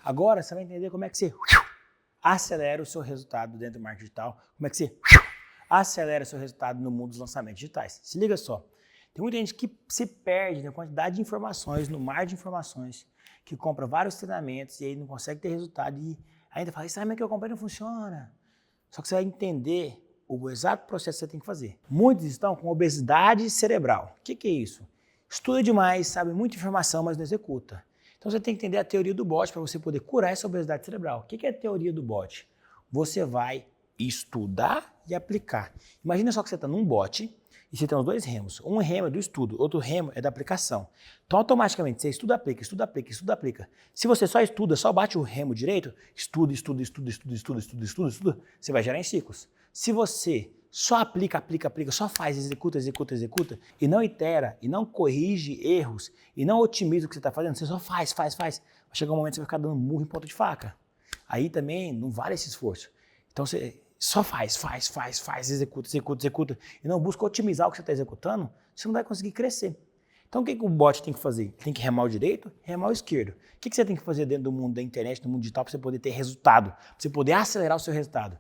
Agora você vai entender como é que você acelera o seu resultado dentro do marketing digital, como é que você acelera o seu resultado no mundo dos lançamentos digitais. Se liga só, tem muita gente que se perde na quantidade de informações, no mar de informações, que compra vários treinamentos e aí não consegue ter resultado e ainda fala, esse treinamento que eu comprei não funciona. Só que você vai entender o exato processo que você tem que fazer. Muitos estão com obesidade cerebral. O que é isso? Estuda demais, sabe muita informação, mas não executa. Então você tem que entender a teoria do bot para você poder curar essa obesidade cerebral. O que é a teoria do bot? Você vai estudar e aplicar. Imagina só que você está num bot e você tem os dois remos. Um remo é do estudo, outro remo é da aplicação. Então automaticamente você estuda, aplica, estuda, aplica, estuda, aplica. Se você só estuda, só bate o remo direito, estuda, você vai gerar em ciclos. Se você só aplica, só faz, executa, e não itera, e não corrige erros, e não otimiza o que você está fazendo, você só faz. Vai chegar um momento que você vai ficar dando murro em ponta de faca. Aí também não vale esse esforço. Então você só faz, executa, e não busca otimizar o que você está executando, você não vai conseguir crescer. Então o que o bot tem que fazer? Tem que remar o direito, remar o esquerdo. O que você tem que fazer dentro do mundo da internet, do mundo digital, para você poder ter resultado, para você poder acelerar o seu resultado?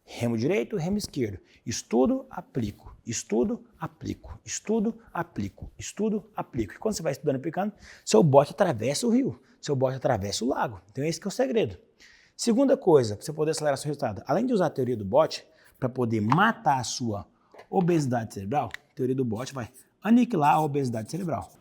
Remo direito, remo esquerdo. Estudo, aplico. Estudo, aplico. Estudo, aplico. Estudo, aplico. E quando você vai estudando e aplicando, seu bot atravessa o rio, seu bot atravessa o lago. Então esse que é o segredo. Segunda coisa, para você poder acelerar seu resultado, além de usar a teoria do bot para poder matar a sua obesidade cerebral, a teoria do bot vai aniquilar a obesidade cerebral.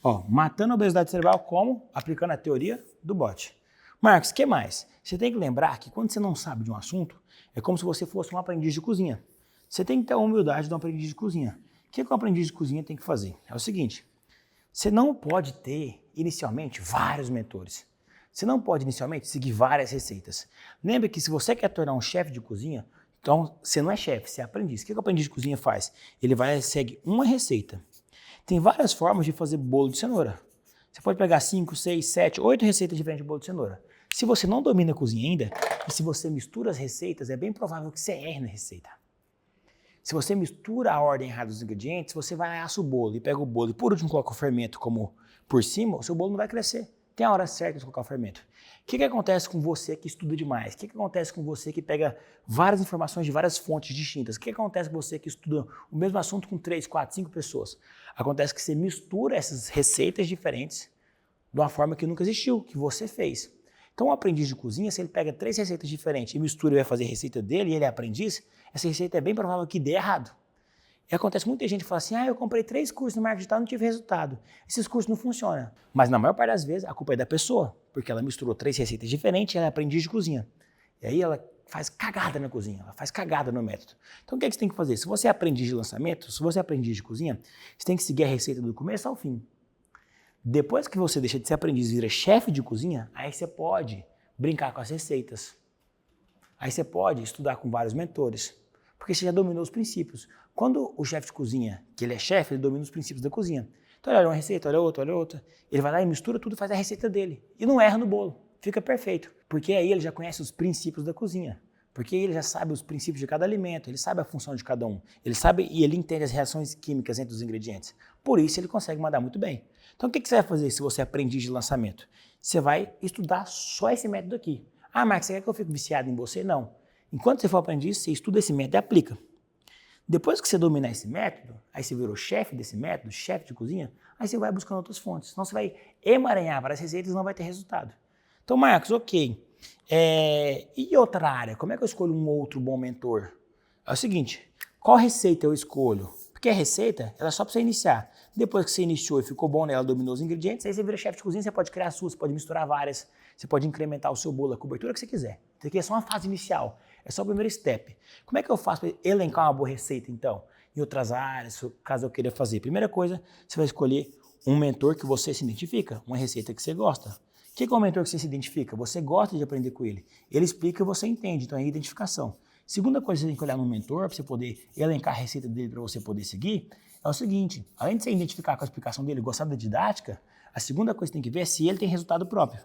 Ó, matando a obesidade cerebral como? Aplicando a teoria do bot. Marcos, o que mais? Você tem que lembrar que quando você não sabe de um assunto, é como se você fosse um aprendiz de cozinha. Você tem que ter a humildade de um aprendiz de cozinha. O que um aprendiz de cozinha tem que fazer? É o seguinte, você não pode ter, inicialmente, vários mentores. Você não pode, inicialmente, seguir várias receitas. Lembre que se você quer tornar um chefe de cozinha, então você não é chefe, você é aprendiz. O que o aprendiz de cozinha faz? Ele vai e segue uma receita. Tem várias formas de fazer bolo de cenoura. Você pode pegar 5, 6, 7, 8 receitas diferentes de bolo de cenoura. Se você não domina a cozinha ainda, e se você mistura as receitas, é bem provável que você erre na receita. Se você mistura a ordem errada dos ingredientes, você vai assa o bolo e pega o bolo e por último coloca o fermento como por cima, o seu bolo não vai crescer. Tem a hora certa de colocar o fermento. O que acontece com você que estuda demais? O que acontece com você que pega várias informações de várias fontes distintas? O que acontece com você que estuda o mesmo assunto com 3, 4, 5 pessoas? Acontece que você mistura essas receitas diferentes de uma forma que nunca existiu, que você fez. Então, um aprendiz de cozinha, se ele pega 3 receitas diferentes e mistura e vai fazer a receita dele e ele é aprendiz, essa receita é bem provável que dê errado. E acontece muita gente que fala assim, eu comprei 3 cursos no marketing digital e não tive resultado. Esses cursos não funcionam. Mas na maior parte das vezes, a culpa é da pessoa, porque ela misturou 3 receitas diferentes e ela é aprendiz de cozinha. E aí ela faz cagada na cozinha, ela faz cagada no método. Então o que você tem que fazer? Se você é aprendiz de lançamento, se você é aprendiz de cozinha, você tem que seguir a receita do começo ao fim. Depois que você deixa de ser aprendiz e vira chefe de cozinha, aí você pode brincar com as receitas. Aí você pode estudar com vários mentores, porque você já dominou os princípios. Quando o chefe de cozinha, que ele é chefe, ele domina os princípios da cozinha. Então ele olha uma receita, olha outra. Ele vai lá e mistura tudo e faz a receita dele. E não erra no bolo. Fica perfeito. Porque aí ele já conhece os princípios da cozinha. Porque ele já sabe os princípios de cada alimento, ele sabe a função de cada um. Ele sabe e ele entende as reações químicas entre os ingredientes. Por isso ele consegue mandar muito bem. Então o que você vai fazer se você é aprendiz de lançamento? Você vai estudar só esse método aqui. Marcos, você quer que eu fique viciado em você? Não. Enquanto você for aprendiz, você estuda esse método e aplica. Depois que você dominar esse método, aí você virou chefe desse método, chefe de cozinha, aí você vai buscando outras fontes. Senão você vai emaranhar várias receitas e não vai ter resultado. Então, Marcos, ok. E outra área? Como é que eu escolho um outro bom mentor? É o seguinte, qual receita eu escolho? Porque a receita, ela é só para você iniciar. Depois que você iniciou e ficou bom nela, dominou os ingredientes, aí você vira chefe de cozinha, você pode criar a sua, você pode misturar várias, você pode incrementar o seu bolo, a cobertura que você quiser. Isso aqui é só uma fase inicial, é só o primeiro step. Como é que eu faço para elencar uma boa receita, então? Em outras áreas, caso eu queira fazer. Primeira coisa, você vai escolher um mentor que você se identifica, uma receita que você gosta. O que é o mentor que você se identifica? Você gosta de aprender com ele. Ele explica e você entende, então é identificação. Segunda coisa que você tem que olhar no mentor, para você poder elencar a receita dele para você poder seguir, é o seguinte, além de você identificar com a explicação dele, gostar da didática, a segunda coisa que você tem que ver é se ele tem resultado próprio.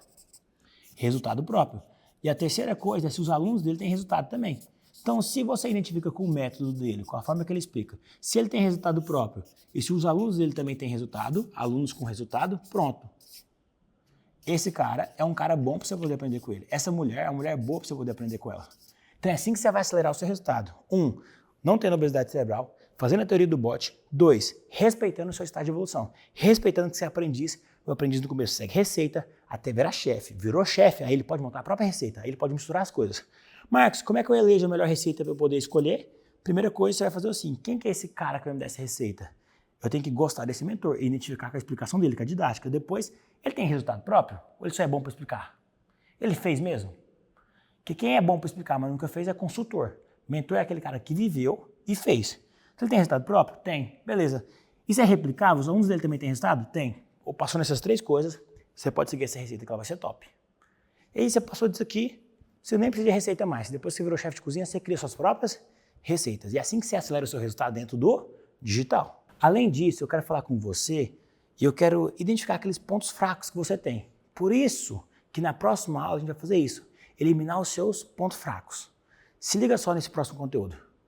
Resultado próprio. E a terceira coisa é se os alunos dele têm resultado também. Então, se você identifica com o método dele, com a forma que ele explica, se ele tem resultado próprio e se os alunos dele também têm resultado, alunos com resultado, pronto. Esse cara é um cara bom para você poder aprender com ele. Essa mulher é uma mulher boa para você poder aprender com ela. Então é assim que você vai acelerar o seu resultado. 1, não tendo obesidade cerebral, fazendo a teoria do bot. 2, respeitando o seu estado de evolução. Respeitando que você é aprendiz. O aprendiz no começo segue receita até virar chefe. Virou chefe, aí ele pode montar a própria receita. Aí ele pode misturar as coisas. Marcos, como é que eu elejo a melhor receita para eu poder escolher? Primeira coisa, você vai fazer assim. Quem que é esse cara que vai me dar essa receita? Eu tenho que gostar desse mentor e identificar com a explicação dele, com a didática. Depois, ele tem resultado próprio? Ou ele só é bom para explicar? Ele fez mesmo? Porque quem é bom para explicar, mas nunca fez, é consultor. Mentor é aquele cara que viveu e fez. Ele tem resultado próprio? Tem. Beleza. Isso é replicável? Os alunos dele também têm resultado? Tem. Ou passou nessas 3 coisas, você pode seguir essa receita que ela vai ser top. E aí você passou disso aqui, você nem precisa de receita mais. Depois que você virou chefe de cozinha, você cria suas próprias receitas. E é assim que você acelera o seu resultado dentro do digital. Além disso, eu quero falar com você e eu quero identificar aqueles pontos fracos que você tem. Por isso que na próxima aula a gente vai fazer isso. Eliminar os seus pontos fracos. Se liga só nesse próximo conteúdo.